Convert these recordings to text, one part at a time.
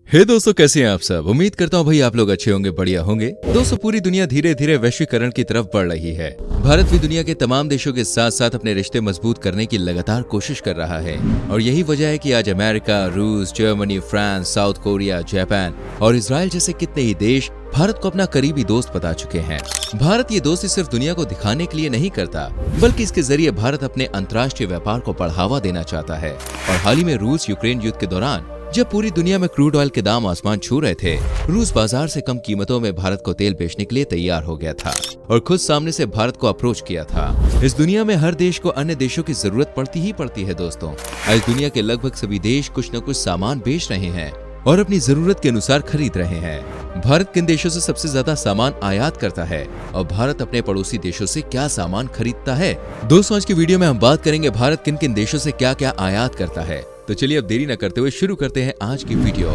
हे दोस्तों, कैसे हैं आप सब। उम्मीद करता हूँ भाई आप लोग अच्छे होंगे, बढ़िया होंगे। दोस्तों, पूरी दुनिया धीरे धीरे वैश्वीकरण की तरफ बढ़ रही है। भारत भी दुनिया के तमाम देशों के साथ साथ अपने रिश्ते मजबूत करने की लगातार कोशिश कर रहा है और यही वजह है कि आज अमेरिका, रूस, Germany, France, south Korea, Japan और इसराइल जैसे कितने ही देश भारत को अपना करीबी दोस्त बता चुके हैं। भारत ये दोस्ती सिर्फ दुनिया को दिखाने के लिए नहीं करता, बल्कि इसके जरिए भारत अपने अंतर्राष्ट्रीय व्यापार को बढ़ावा देना चाहता है। और हाल ही में रूस यूक्रेन युद्ध के दौरान जब पूरी दुनिया में क्रूड ऑयल के दाम आसमान छू रहे थे, रूस बाजार से कम कीमतों में भारत को तेल बेचने के लिए तैयार हो गया था और खुद सामने से भारत को अप्रोच किया था। इस दुनिया में हर देश को अन्य देशों की जरूरत पड़ती है दोस्तों। आज दुनिया के लगभग सभी देश कुछ न कुछ सामान बेच रहे हैं और अपनी जरूरत के अनुसार खरीद रहे हैं। भारत किन देशों से सबसे ज्यादा सामान आयात करता है और भारत अपने पड़ोसी देशों से क्या सामान खरीदता है? दोस्तों, आज की वीडियो में हम बात करेंगे भारत किन किन देशों से क्या क्या आयात करता है। तो चलिए अब देरी न करते हुए शुरू करते हैं आज की वीडियो।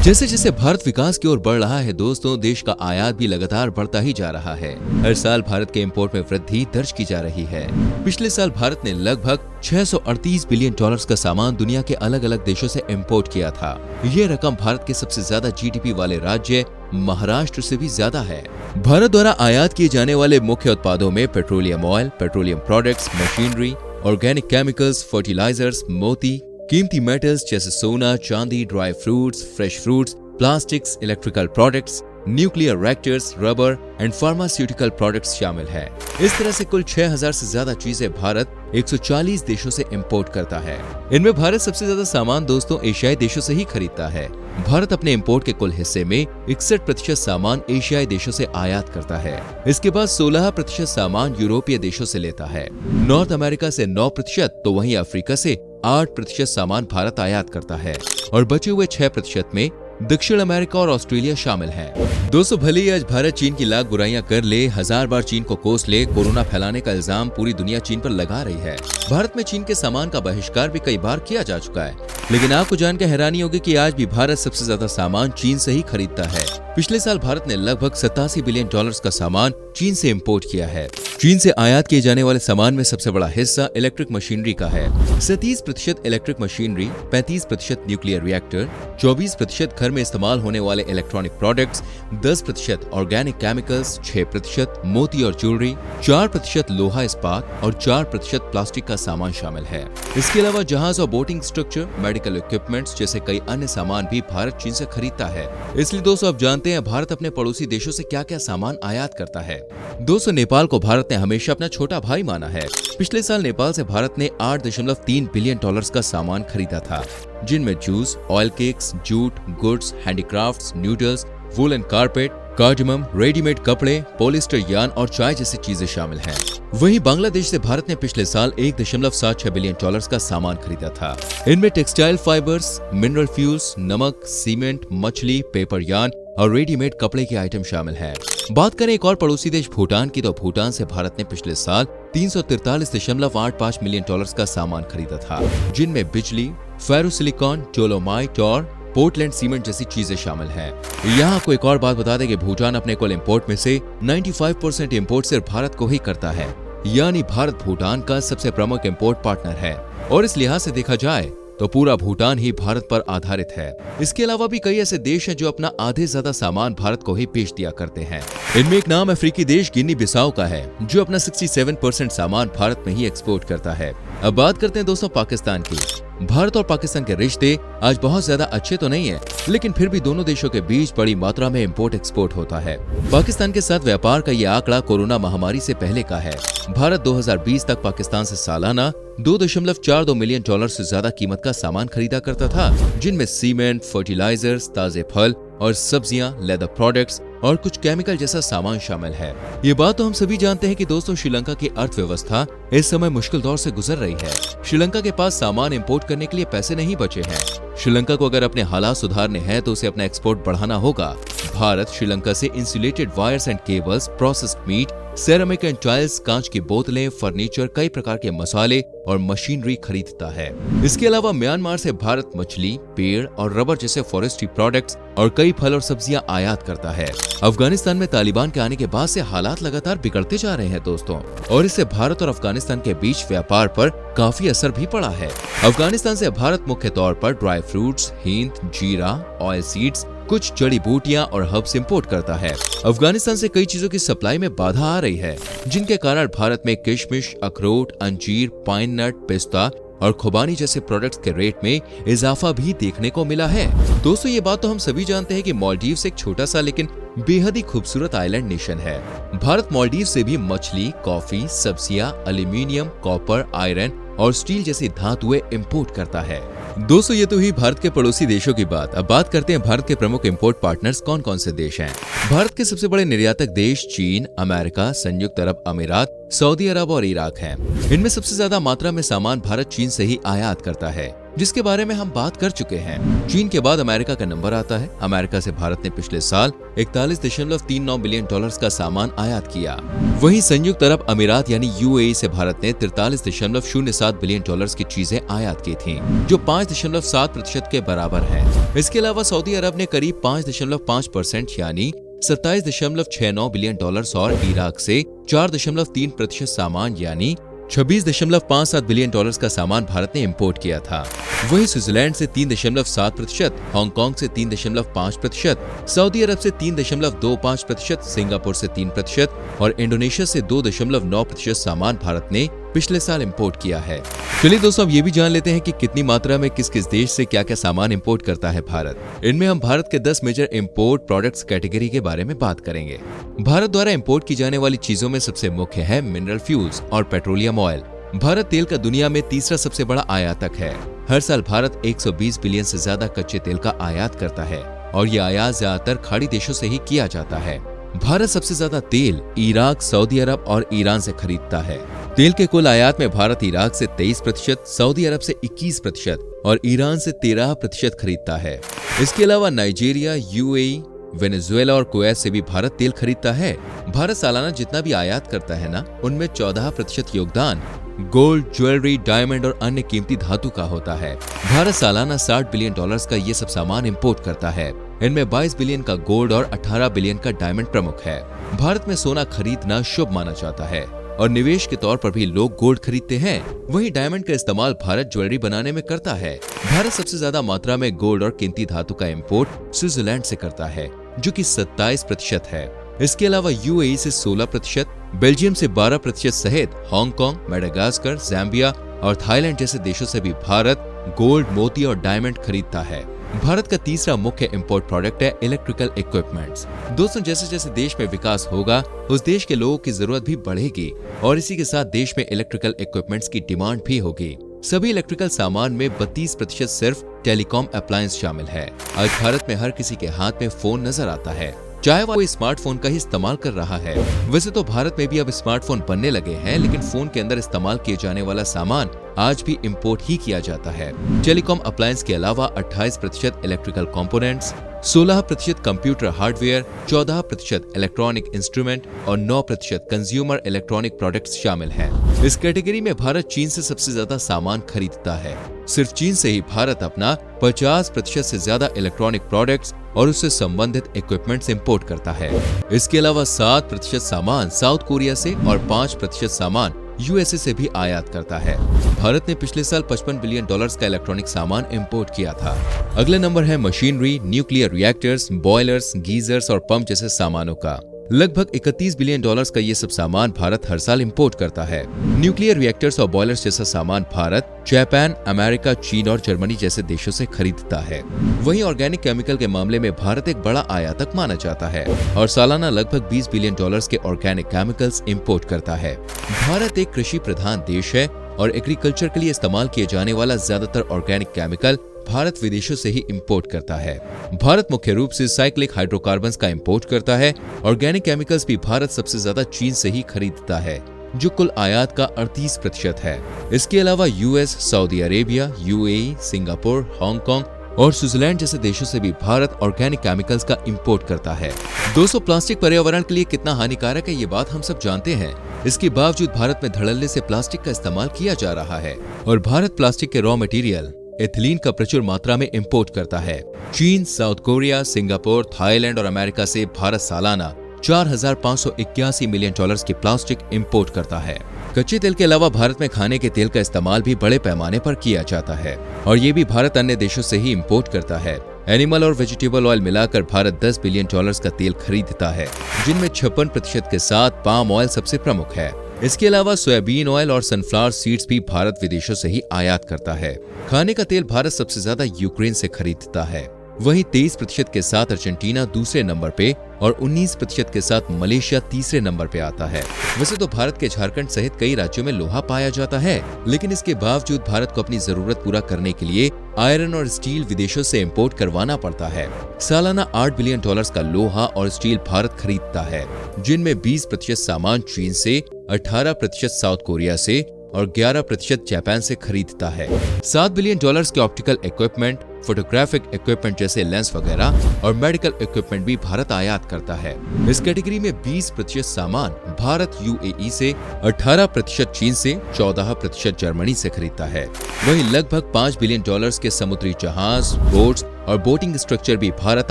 जैसे जैसे भारत विकास की ओर बढ़ रहा है दोस्तों, देश का आयात भी लगातार बढ़ता ही जा रहा है। हर साल भारत के इंपोर्ट में वृद्धि दर्ज की जा रही है। पिछले साल भारत ने लगभग 638 बिलियन डॉलर्स का सामान दुनिया के अलग अलग देशों से इंपोर्ट किया था। ये रकम भारत के सबसे ज्यादा जीडीपी वाले राज्य महाराष्ट्र से भी ज्यादा है। भारत द्वारा आयात किए जाने वाले मुख्य उत्पादों में petroleum oil, petroleum products, machinery, organic chemicals, fertilisers, मोती, कीमती मेटल्स जैसे सोना, चांदी, dry fruits, fresh fruits, plastics, electrical products, nuclear reactors, rubber and pharmaceutical products शामिल है। इस तरह से कुल 6000 से ज्यादा चीजें भारत 140 देशों से इंपोर्ट करता है। इनमें भारत सबसे ज्यादा सामान दोस्तों एशियाई देशों से ही खरीदता है। भारत अपने इंपोर्ट के कुल हिस्से में 61% सामान एशियाई देशों से आयात करता है। इसके बाद 16% सामान यूरोपीय देशों से लेता है। नॉर्थ अमेरिका से 9%, तो वहीं अफ्रीका से 8% सामान भारत आयात करता है और बचे हुए 6% में दक्षिण अमेरिका और ऑस्ट्रेलिया शामिल है। दोस्तों, भले ही आज भारत चीन की लाख बुराइयां कर ले, 1000 बार चीन को कोस ले, कोरोना फैलाने का इल्जाम पूरी दुनिया चीन पर लगा रही है। भारत में चीन के सामान का बहिष्कार भी कई बार किया जा चुका है, लेकिन आपको जानकर हैरानी होगी कि आज भी भारत सबसे ज्यादा सामान चीन से ही खरीदता है। पिछले साल भारत ने लगभग 87 बिलियन डॉलर्स का सामान चीन से इंपोर्ट किया है। चीन से आयात किए जाने वाले सामान में सबसे बड़ा हिस्सा इलेक्ट्रिक मशीनरी का है। 37% इलेक्ट्रिक मशीनरी, 35% न्यूक्लियर रिएक्टर, 24% घर में इस्तेमाल होने वाले इलेक्ट्रॉनिक प्रोडक्ट्स, 10% ऑर्गेनिक केमिकल्स, 6% मोती और ज्वेलरी, 4% लोहा इस्पात और 4% प्लास्टिक का सामान शामिल है। इसके अलावा जहाज और बोटिंग स्ट्रक्चर, मेडिकल इक्विपमेंट्स जैसे कई अन्य सामान भी भारत चीन से खरीदता है। इसलिए दोस्तों, आप जानते हैं भारत अपने पड़ोसी देशों से क्या क्या सामान आयात करता है। दोस्तों, नेपाल को भारत ने हमेशा अपना छोटा भाई माना है। पिछले साल नेपाल से भारत ने 8.3 बिलियन डॉलर्स का सामान खरीदा था, जिनमें juice, oil cakes, jute, goods, handicrafts, noodles, wool and carpet, cardamom, readymade कपड़े, पॉलिस्टर यार्न और चाय जैसी चीजें शामिल हैं। वहीं बांग्लादेश से भारत ने पिछले साल 1.76 बिलियन डॉलर्स का सामान खरीदा था। इनमें टेक्सटाइल फाइबर्स, मिनरल फ्यूल्स, नमक, सीमेंट, मछली, पेपर यार्न और रेडीमेड कपड़े के आइटम शामिल हैं। बात करें एक और पड़ोसी देश भूटान की, तो भूटान से भारत ने पिछले साल 343.85 मिलियन डॉलर्स का सामान खरीदा था, जिनमें बिजली, फेरोसिलिकॉन, डोलोमाइट और पोर्टलैंड सीमेंट जैसी चीजें शामिल हैं। यहाँ आपको एक और बात बता दें कि भूटान अपने कुल इंपोर्ट में से 95% इंपोर्ट सिर्फ भारत को ही करता है, यानी भारत भूटान का सबसे प्रमुख इंपोर्ट पार्टनर है और इस लिहाज से देखा जाए तो पूरा भूटान ही भारत पर आधारित है। इसके अलावा भी कई ऐसे देश हैं जो अपना आधे ज्यादा सामान भारत को ही बेच दिया करते हैं। इनमें एक नाम अफ्रीकी देश गिनी बिसाऊ का है, जो अपना 67% सामान भारत में ही एक्सपोर्ट करता है। अब बात करते हैं दोस्तों पाकिस्तान की। भारत और पाकिस्तान के रिश्ते आज बहुत ज्यादा अच्छे तो नहीं है, लेकिन फिर भी दोनों देशों के बीच बड़ी मात्रा में इंपोर्ट एक्सपोर्ट होता है। पाकिस्तान के साथ व्यापार का ये आंकड़ा कोरोना महामारी से पहले का है। भारत 2020 तक पाकिस्तान से सालाना 2.42 मिलियन डॉलर से ज्यादा कीमत का सामान खरीदा करता था, जिनमें सीमेंट, फर्टिलाइजर्स, ताजे फल और सब्जियां, लेदर प्रोडक्ट्स और कुछ केमिकल जैसा सामान शामिल है। ये बात तो हम सभी जानते हैं कि दोस्तों श्रीलंका की अर्थव्यवस्था इस समय मुश्किल दौर से गुजर रही है। श्रीलंका के पास सामान इंपोर्ट करने के लिए पैसे नहीं बचे हैं। श्रीलंका को अगर अपने हालात सुधारने हैं तो उसे अपना एक्सपोर्ट बढ़ाना होगा। भारत श्रीलंका से insulated wires and cables, processed meat, ceramic and tiles, कांच की बोतलें, फर्नीचर, कई प्रकार के मसाले और मशीनरी खरीदता है। इसके अलावा म्यांमार से भारत मछली, पेड़ और रबर जैसे फॉरेस्ट्री प्रोडक्ट्स और कई फल और सब्जियां आयात करता है। अफगानिस्तान में तालिबान के आने के बाद से हालात लगातार बिगड़ते जा रहे हैं दोस्तों, और इससे भारत और अफगानिस्तान के बीच व्यापार पर काफी असर भी पड़ा है। अफगानिस्तान से भारत मुख्य तौर पर ड्राई फ्रूट्स, हींग, जीरा, ऑयल सीड्स, कुछ जड़ी बूटियां और हर्ब्स इंपोर्ट करता है। अफगानिस्तान से कई चीजों की सप्लाई में बाधा आ रही है, जिनके कारण भारत में किशमिश, अखरोट, अंजीर, पाइन नट, पिस्ता और खुबानी जैसे प्रोडक्ट्स के रेट में इजाफा भी देखने को मिला है। दोस्तों, ये बात तो हम सभी जानते हैं कि मालदीव्स एक छोटा सा लेकिन बेहद ही खूबसूरत आइलैंड नेशन है। भारत मालदीव से भी मछली, कॉफी, सब्जियां, एल्यूमिनियम, कॉपर, आयरन और स्टील जैसी धातुएं इंपोर्ट करता है। दोस्तों, ये तो ही भारत के पड़ोसी देशों की बात। अब बात करते हैं भारत के प्रमुख इंपोर्ट पार्टनर्स कौन कौन से देश हैं। भारत के सबसे बड़े निर्यातक देश चीन, अमेरिका, संयुक्त अरब अमीरात, सऊदी अरब और इराक हैं। इनमें सबसे ज्यादा मात्रा में सामान भारत चीन से ही आयात करता है, जिसके बारे में हम बात कर चुके हैं। चीन के बाद अमेरिका का नंबर आता है। अमेरिका से भारत ने पिछले साल 41.39 बिलियन डॉलर्स का सामान आयात किया। वहीं संयुक्त अरब अमीरात यानी यूएई से भारत ने 43.07 बिलियन डॉलर्स की चीजें आयात की थी, जो 5.7% के बराबर है। इसके अलावा सऊदी अरब ने करीब 5.5% यानी 27.69 बिलियन डॉलर्स और इराक से 4.3% सामान यानी 26.57 बिलियन डॉलर्स का सामान भारत ने इंपोर्ट किया था। वहीं स्विट्जरलैंड से 3.7%, हांगकांग से 3.5%, सऊदी अरब से 3.25%, सिंगापुर से 3% और इंडोनेशिया से 2.9% सामान भारत ने पिछले साल इंपोर्ट किया है। चलिए दोस्तों, अब ये भी जान लेते हैं कि कितनी मात्रा में किस किस देश से क्या क्या सामान इंपोर्ट करता है भारत। इनमें हम भारत के 10 मेजर इंपोर्ट प्रोडक्ट्स कैटेगरी के बारे में बात करेंगे। भारत द्वारा इंपोर्ट की जाने वाली चीजों में सबसे मुख्य है मिनरल फ्यूल्स और पेट्रोलियम ऑयल। भारत तेल का दुनिया में तीसरा सबसे बड़ा आयातक है। हर साल भारत 120 बिलियन से ज्यादा कच्चे तेल का आयात करता है और ये आयात ज्यादातर खाड़ी देशों से ही किया जाता है। भारत सबसे ज्यादा तेल इराक, सऊदी अरब और ईरान से खरीदता है। तेल के कुल आयात में भारत इराक से 23%, सऊदी अरब से 21% और ईरान से 13% खरीदता है। इसके अलावा नाइजीरिया, यूएई, वेनेजुएला और कुवैत से भी भारत तेल खरीदता है। भारत सालाना जितना भी आयात करता है ना, उनमें 14% योगदान गोल्ड, ज्वेलरी, डायमंड और अन्य कीमती धातु का होता है। भारत सालाना 60 बिलियन डॉलर्स का ये सब सामान इंपोर्ट करता है। इनमें 22 बिलियन का गोल्ड और 18 बिलियन का डायमंड प्रमुख है। भारत में सोना खरीदना शुभ माना जाता है और निवेश के तौर पर भी लोग गोल्ड खरीदते हैं। वहीं डायमंड का इस्तेमाल भारत ज्वेलरी बनाने में करता है। भारत सबसे ज्यादा मात्रा में गोल्ड और कीमती धातु का इंपोर्ट स्विट्जरलैंड से करता है, जो कि 27% है। इसके अलावा यूएई से 16%, बेल्जियम से 12% सहित हांगकांग, मेडागास्कर, ज़ाम्बिया और थाईलैंड जैसे देशों से भी भारत गोल्ड, मोती और डायमंड खरीदता है। भारत का तीसरा मुख्य इंपोर्ट प्रोडक्ट है इलेक्ट्रिकल इक्विपमेंट्स। दोस्तों, जैसे जैसे देश में विकास होगा, उस देश के लोगों की जरूरत भी बढ़ेगी और इसी के साथ देश में इलेक्ट्रिकल इक्विपमेंट्स की डिमांड भी होगी। सभी इलेक्ट्रिकल सामान में 32% सिर्फ टेलीकॉम अप्लायंस शामिल है। आज भारत में हर किसी के हाथ में फोन नजर आता है, चाहे वो स्मार्टफोन का ही इस्तेमाल कर रहा है। वैसे तो भारत में भी अब स्मार्टफोन बनने लगे हैं, लेकिन फोन के अंदर इस्तेमाल किए जाने वाला सामान आज भी इंपोर्ट ही किया जाता है। टेलीकॉम अप्लायंस के अलावा 28% electrical components, 16% computer hardware, 14% electronic instrument और 9% कंज्यूमर इलेक्ट्रॉनिक प्रोडक्ट्स शामिल हैं। इस कैटेगरी में भारत चीन से सबसे ज्यादा सामान खरीदता है। सिर्फ चीन से ही भारत अपना 50% से ज्यादा इलेक्ट्रॉनिक प्रोडक्ट्स और उससे संबंधित इक्विपमेंट्स इंपोर्ट करता है। इसके अलावा 7% सामान साउथ कोरिया से और 5% सामान यूएसए से भी आयात करता है। भारत ने पिछले साल 55 बिलियन डॉलर्स का इलेक्ट्रॉनिक सामान इंपोर्ट किया था। अगले नंबर है machinery, nuclear reactors, boilers, geysers और पंप जैसे सामानों का। लगभग 31 बिलियन डॉलर्स का ये सब सामान भारत हर साल इंपोर्ट करता है। न्यूक्लियर रिएक्टर्स और बॉयलर्स जैसा सामान भारत जापान, अमेरिका, चीन और जर्मनी जैसे देशों से खरीदता है। वहीं ऑर्गेनिक केमिकल के मामले में भारत एक बड़ा आयातक माना जाता है और सालाना लगभग 20 बिलियन डॉलर्स के ऑर्गेनिक केमिकल्स इंपोर्ट करता है। भारत एक कृषि प्रधान देश है और एग्रीकल्चर के लिए इस्तेमाल किए जाने वाला ज्यादातर ऑर्गेनिक केमिकल भारत विदेशों से ही इंपोर्ट करता है। भारत मुख्य रूप से साइक्लिक हाइड्रोकार्बन्स का इंपोर्ट करता है। ऑर्गेनिक केमिकल्स भी भारत सबसे ज्यादा चीन से ही खरीदता है, जो कुल आयात का 38% है। इसके अलावा US, Saudi Arabia, UAE, Singapore, Hong Kong और स्विट्जरलैंड जैसे देशों से भी भारत ऑर्गेनिक केमिकल्स का इंपोर्ट करता है। दोस्तों, प्लास्टिक पर्यावरण के लिए कितना हानिकारक है ये बात हम सब जानते हैं। इसके बावजूद भारत में धड़ल्ले से प्लास्टिक का इस्तेमाल किया जा रहा है और भारत प्लास्टिक के रॉ मटेरियल एथिलीन का प्रचुर मात्रा में इंपोर्ट करता है। चीन, साउथ कोरिया, सिंगापुर, थाईलैंड और अमेरिका से भारत सालाना 4,581 मिलियन डॉलर्स की प्लास्टिक इंपोर्ट करता है। कच्चे तेल के अलावा भारत में खाने के तेल का इस्तेमाल भी बड़े पैमाने पर किया जाता है और ये भी भारत अन्य देशों से ही इंपोर्ट करता है। एनिमल और वेजिटेबल ऑयल मिलाकर भारत 10 बिलियन डॉलर्स का तेल खरीदता है, जिनमें 56% के साथ पाम ऑयल सबसे प्रमुख है। इसके अलावा सोयाबीन ऑयल और सनफ्लावर सीड्स भी भारत विदेशों से ही आयात करता है। खाने का तेल भारत सबसे ज्यादा यूक्रेन से खरीदता है, वहीं 23% के साथ अर्जेंटीना दूसरे नंबर पे और 19% के साथ मलेशिया तीसरे नंबर पे आता है। वैसे तो भारत के झारखंड सहित कई राज्यों में लोहा पाया जाता है, लेकिन इसके बावजूद भारत को अपनी जरूरत पूरा करने के लिए आयरन और स्टील विदेशों से इंपोर्ट करवाना पड़ता है। सालाना 8 बिलियन डॉलर्स का लोहा और स्टील भारत खरीदता है, जिनमें 20% सामान चीन से, 18% साउथ कोरिया से और 11% जापान से खरीदता है। 7 बिलियन डॉलर्स के ऑप्टिकल इक्विपमेंट, फोटोग्राफिक इक्विपमेंट जैसे लेंस वगैरह और मेडिकल इक्विपमेंट भी भारत आयात करता है। इस कैटेगरी में 20% सामान भारत यूएई से, 18% चीन से, 14% जर्मनी से खरीदता है। वहीं लगभग 5 बिलियन डॉलर्स के समुद्री जहाज, बोट्स और बोटिंग स्ट्रक्चर भी भारत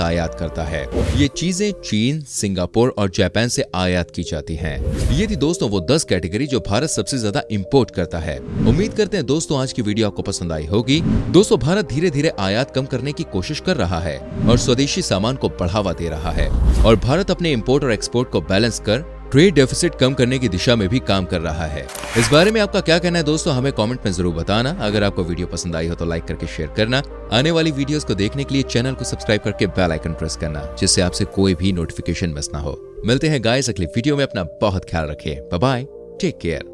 आयात करता है। ये चीजें चीन, सिंगापुर और जापान से आयात की जाती हैं। ये थी दोस्तों वो 10 कैटेगरी जो भारत सबसे ज्यादा इंपोर्ट करता है। उम्मीद करते हैं दोस्तों आज की वीडियो आपको पसंद आई होगी। दोस्तों, भारत धीरे धीरे आयात कम करने की कोशिश कर रहा है और स्वदेशी सामान को बढ़ावा दे रहा है और भारत अपने इंपोर्ट और एक्सपोर्ट को बैलेंस कर ट्रेड डेफिसिट कम करने की दिशा में भी काम कर रहा है। इस बारे में आपका क्या कहना है दोस्तों, हमें कमेंट में जरूर बताना। अगर आपको वीडियो पसंद आई हो तो लाइक करके शेयर करना। आने वाली वीडियोस को देखने के लिए चैनल को सब्सक्राइब करके बेल आइकन प्रेस करना, जिससे आपसे कोई भी नोटिफिकेशन मिस ना हो। मिलते हैं गाइस अगली वीडियो में। अपना बहुत ख्याल रखें। Bye bye, take care.